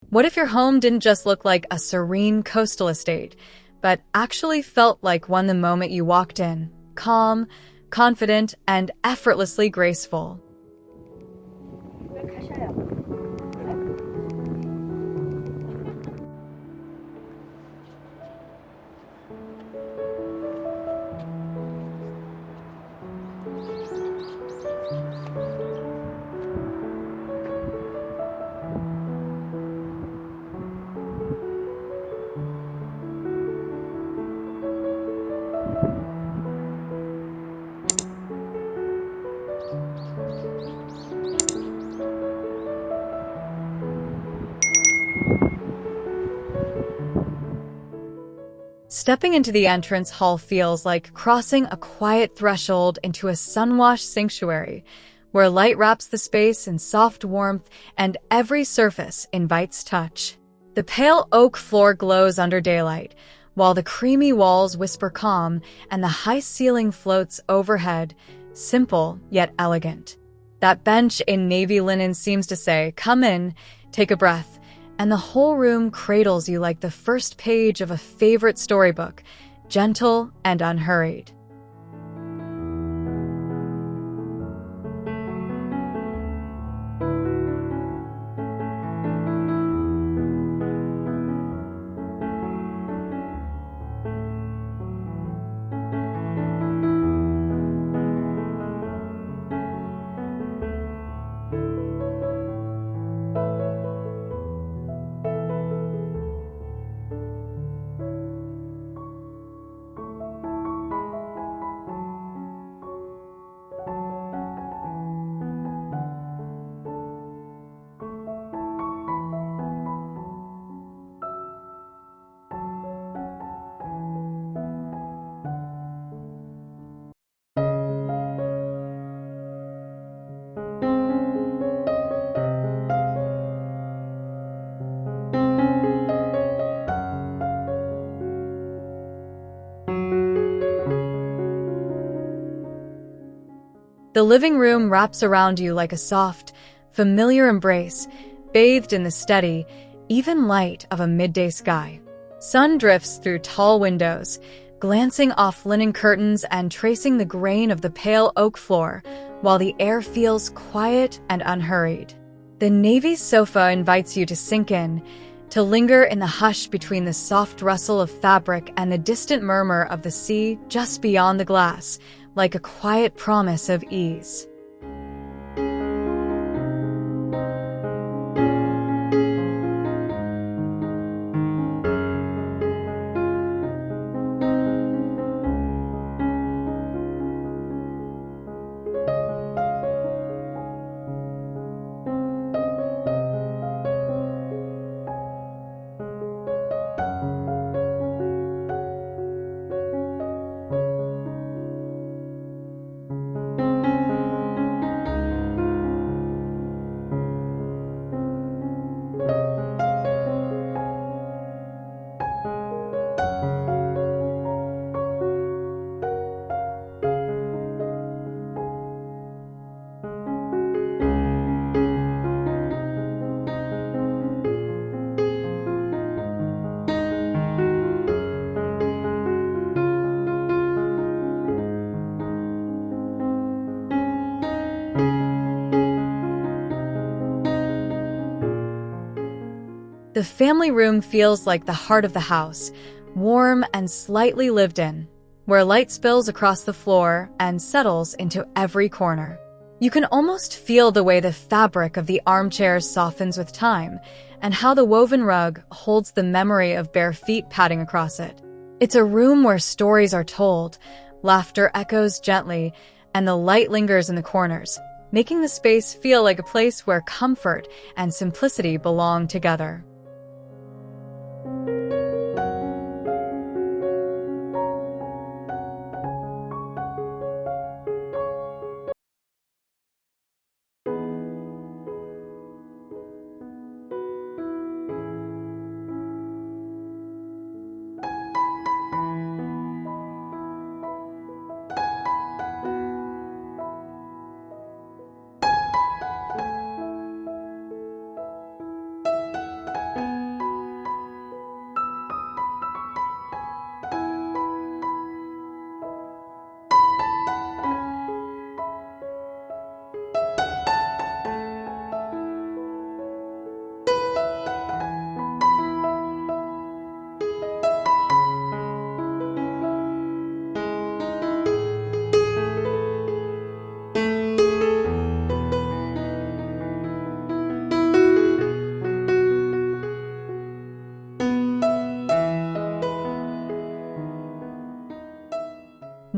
What if your home didn't just look like a serene coastal estate, but actually felt like one the moment you walked in? Calm, confident, and effortlessly graceful. Stepping into the entrance hall feels like crossing a quiet threshold into a sun-washed sanctuary, where light wraps the space in soft warmth and every surface invites touch. The pale oak floor glows under daylight, while the creamy walls whisper calm and the high ceiling floats overhead, simple yet elegant. That bench in navy linen seems to say, "Come in, take a breath," and the whole room cradles you like the first page of a favorite storybook, gentle and unhurried. The living room wraps around you like a soft, familiar embrace, bathed in the steady, even light of a midday sky. Sun drifts through tall windows, glancing off linen curtains and tracing the grain of the pale oak floor, while the air feels quiet and unhurried. The navy sofa invites you to sink in, to linger in the hush between the soft rustle of fabric and the distant murmur of the sea just beyond the glass, like a quiet promise of ease. The family room feels like the heart of the house, warm and slightly lived in, where light spills across the floor and settles into every corner. You can almost feel the way the fabric of the armchairs softens with time, and how the woven rug holds the memory of bare feet padding across it. It's a room where stories are told, laughter echoes gently, and the light lingers in the corners, making the space feel like a place where comfort and simplicity belong together.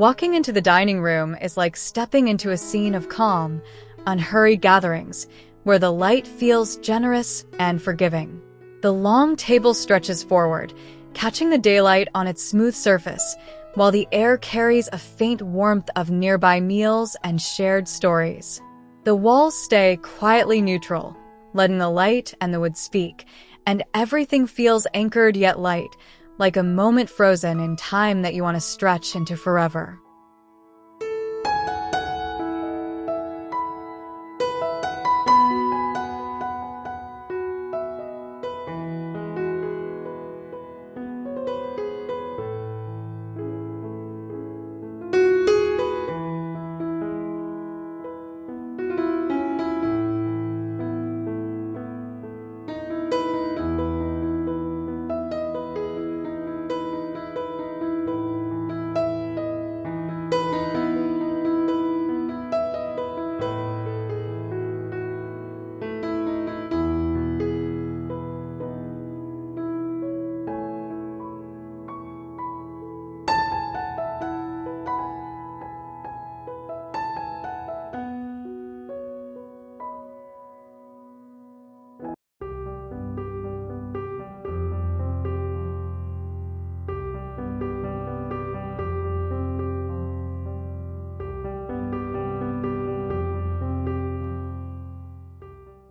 Walking into the dining room is like stepping into a scene of calm, unhurried gatherings, where the light feels generous and forgiving. The long table stretches forward, catching the daylight on its smooth surface, while the air carries a faint warmth of nearby meals and shared stories. The walls stay quietly neutral, letting the light and the wood speak, and everything feels anchored yet light, like a moment frozen in time that you want to stretch into forever.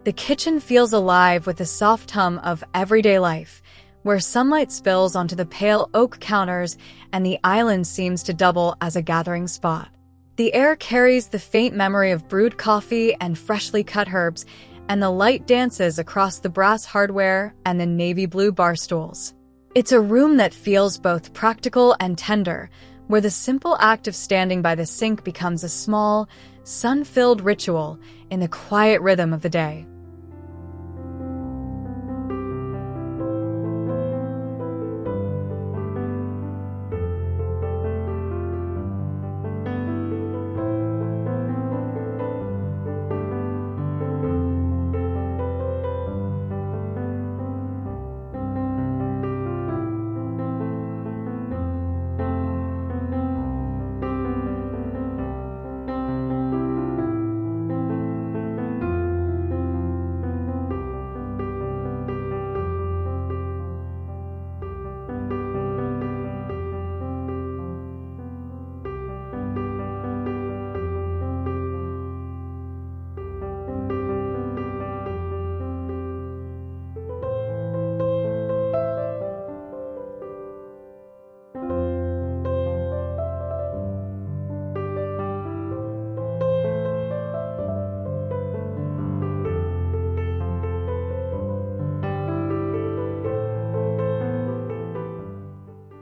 The kitchen feels alive with the soft hum of everyday life, where sunlight spills onto the pale oak counters and the island seems to double as a gathering spot. The air carries the faint memory of brewed coffee and freshly cut herbs, and the light dances across the brass hardware and the navy blue bar stools. It's a room that feels both practical and tender, where the simple act of standing by the sink becomes a small, sun-filled ritual in the quiet rhythm of the day.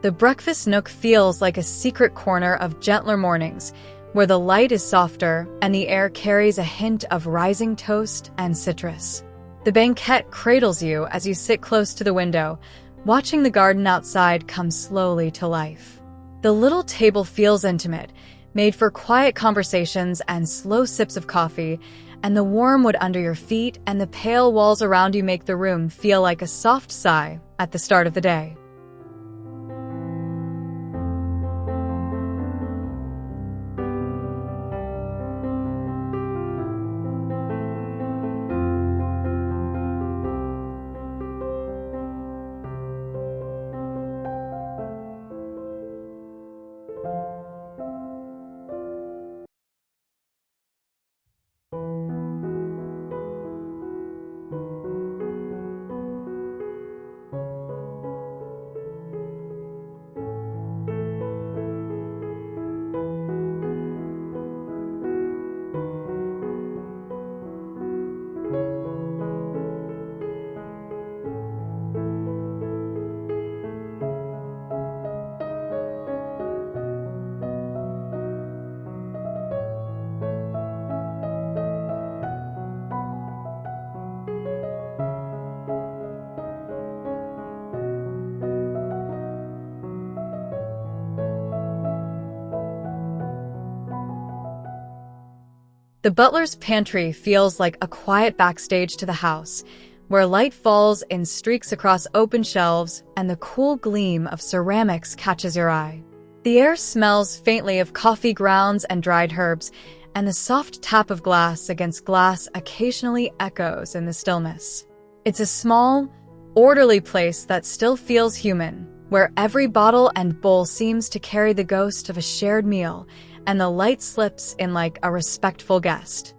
The breakfast nook feels like a secret corner of gentler mornings, where the light is softer and the air carries a hint of rising toast and citrus. The banquette cradles you as you sit close to the window, watching the garden outside come slowly to life. The little table feels intimate, made for quiet conversations and slow sips of coffee, and the warm wood under your feet and the pale walls around you make the room feel like a soft sigh at the start of the day. The butler's pantry feels like a quiet backstage to the house, where light falls in streaks across open shelves and the cool gleam of ceramics catches your eye. The air smells faintly of coffee grounds and dried herbs, and the soft tap of glass against glass occasionally echoes in the stillness. It's a small, orderly place that still feels human, where every bottle and bowl seems to carry the ghost of a shared meal, and the light slips in like a respectful guest.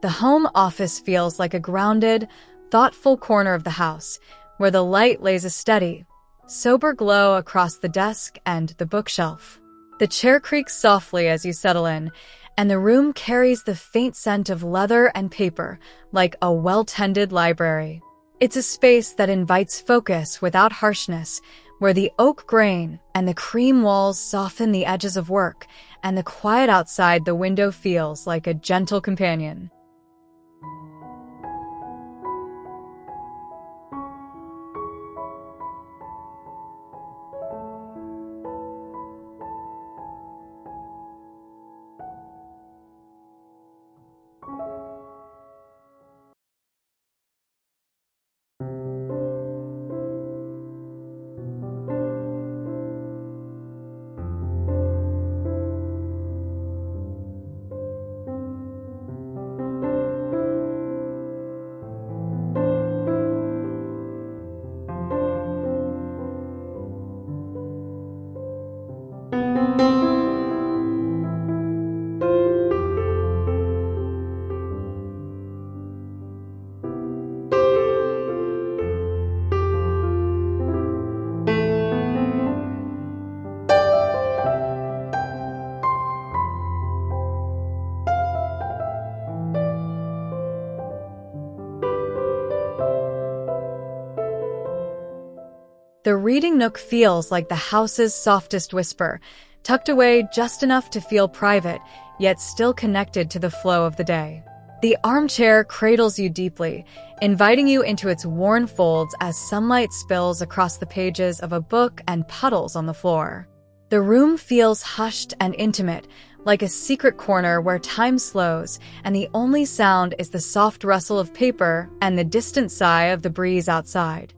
The home office feels like a grounded, thoughtful corner of the house, where the light lays a steady, sober glow across the desk and the bookshelf. The chair creaks softly as you settle in, and the room carries the faint scent of leather and paper, like a well-tended library. It's a space that invites focus without harshness, where the oak grain and the cream walls soften the edges of work, and the quiet outside the window feels like a gentle companion. The reading nook feels like the house's softest whisper, tucked away just enough to feel private, yet still connected to the flow of the day. The armchair cradles you deeply, inviting you into its worn folds as sunlight spills across the pages of a book and puddles on the floor. The room feels hushed and intimate, like a secret corner where time slows, and the only sound is the soft rustle of paper and the distant sigh of the breeze outside.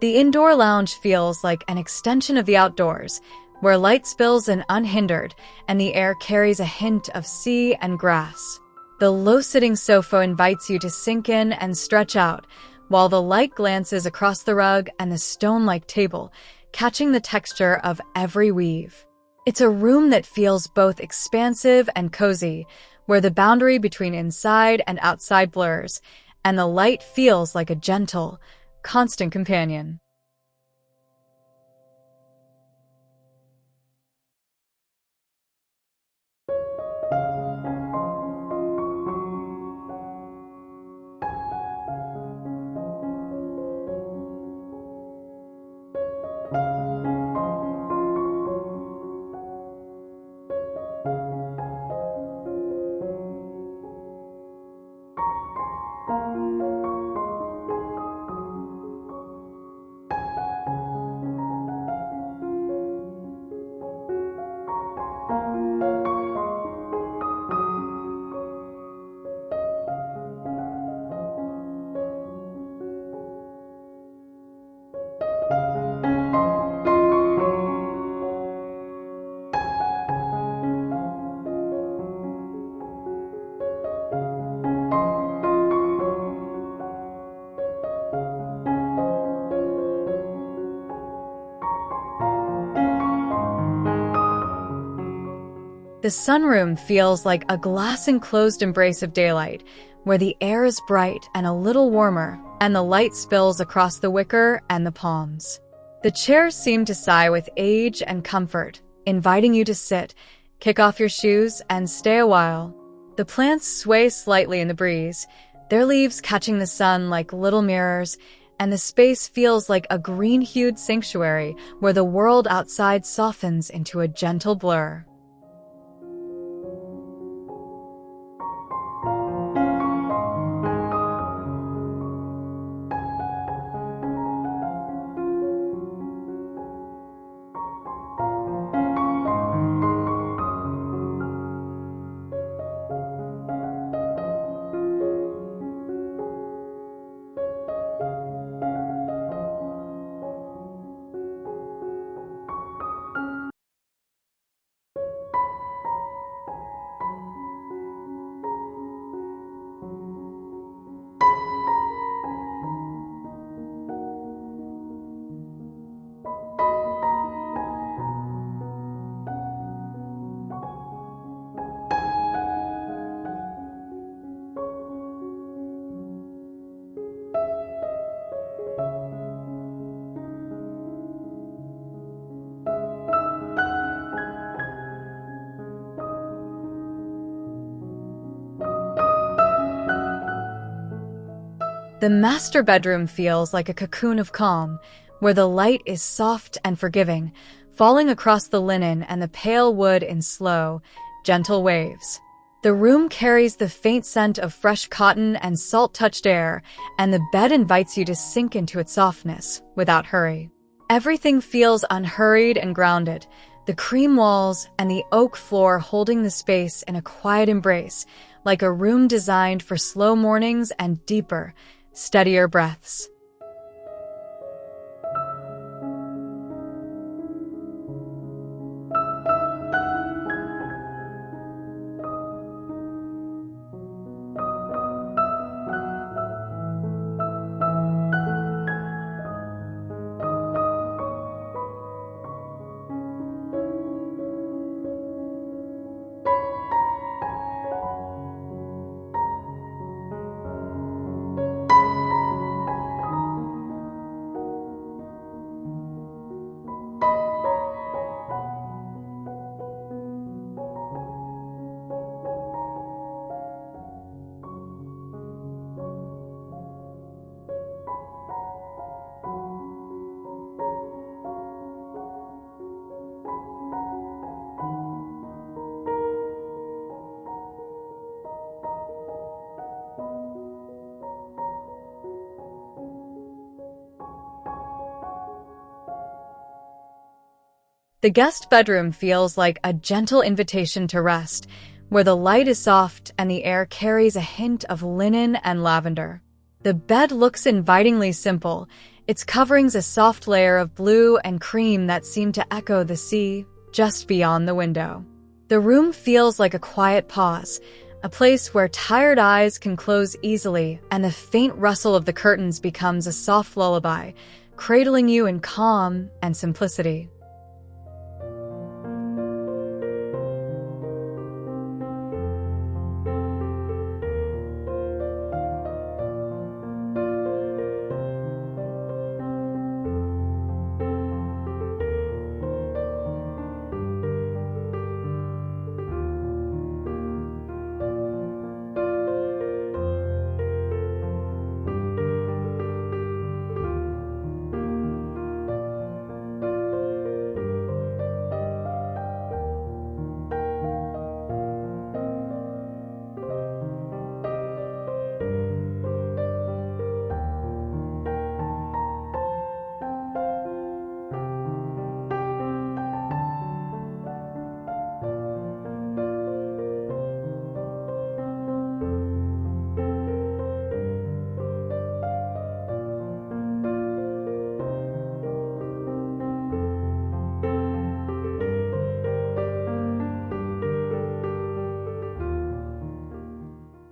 The indoor lounge feels like an extension of the outdoors, where light spills in unhindered and the air carries a hint of sea and grass. The low-sitting sofa invites you to sink in and stretch out, while the light glances across the rug and the stone-like table, catching the texture of every weave. It's a room that feels both expansive and cozy, where the boundary between inside and outside blurs, and the light feels like a gentle, constant companion. The sunroom feels like a glass-enclosed embrace of daylight, where the air is bright and a little warmer, and the light spills across the wicker and the palms. The chairs seem to sigh with age and comfort, inviting you to sit, kick off your shoes, and stay a while. The plants sway slightly in the breeze, their leaves catching the sun like little mirrors, and the space feels like a green-hued sanctuary where the world outside softens into a gentle blur. The master bedroom feels like a cocoon of calm, where the light is soft and forgiving, falling across the linen and the pale wood in slow, gentle waves. The room carries the faint scent of fresh cotton and salt-touched air, and the bed invites you to sink into its softness without hurry. Everything feels unhurried and grounded, the cream walls and the oak floor holding the space in a quiet embrace, like a room designed for slow mornings and deeper, steadier breaths. The guest bedroom feels like a gentle invitation to rest, where the light is soft and the air carries a hint of linen and lavender. The bed looks invitingly simple, its coverings a soft layer of blue and cream that seem to echo the sea just beyond the window. The room feels like a quiet pause, a place where tired eyes can close easily and the faint rustle of the curtains becomes a soft lullaby, cradling you in calm and simplicity.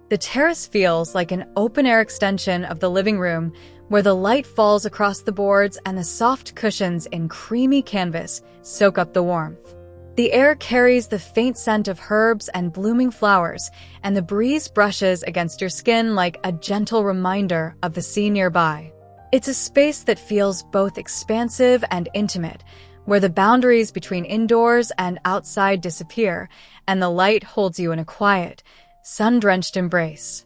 The terrace feels like an open-air extension of the living room, where the light falls across the boards and the soft cushions in creamy canvas soak up the warmth. The air carries the faint scent of herbs and blooming flowers, and the breeze brushes against your skin like a gentle reminder of the sea nearby. It's a space that feels both expansive and intimate, where the boundaries between indoors and outside disappear, and the light holds you in a quiet, sun-drenched embrace.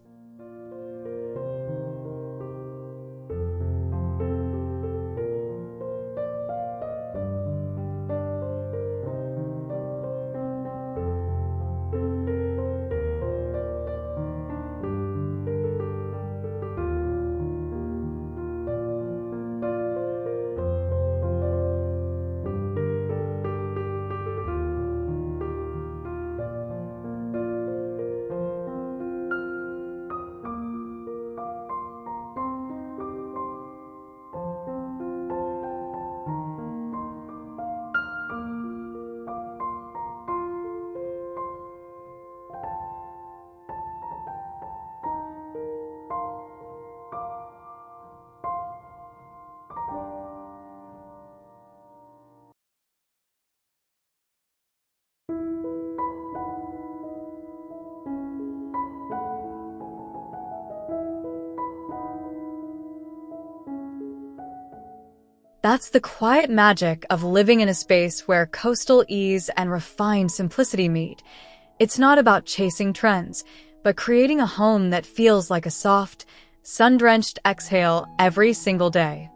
That's the quiet magic of living in a space where coastal ease and refined simplicity meet. It's not about chasing trends, but creating a home that feels like a soft, sun-drenched exhale every single day.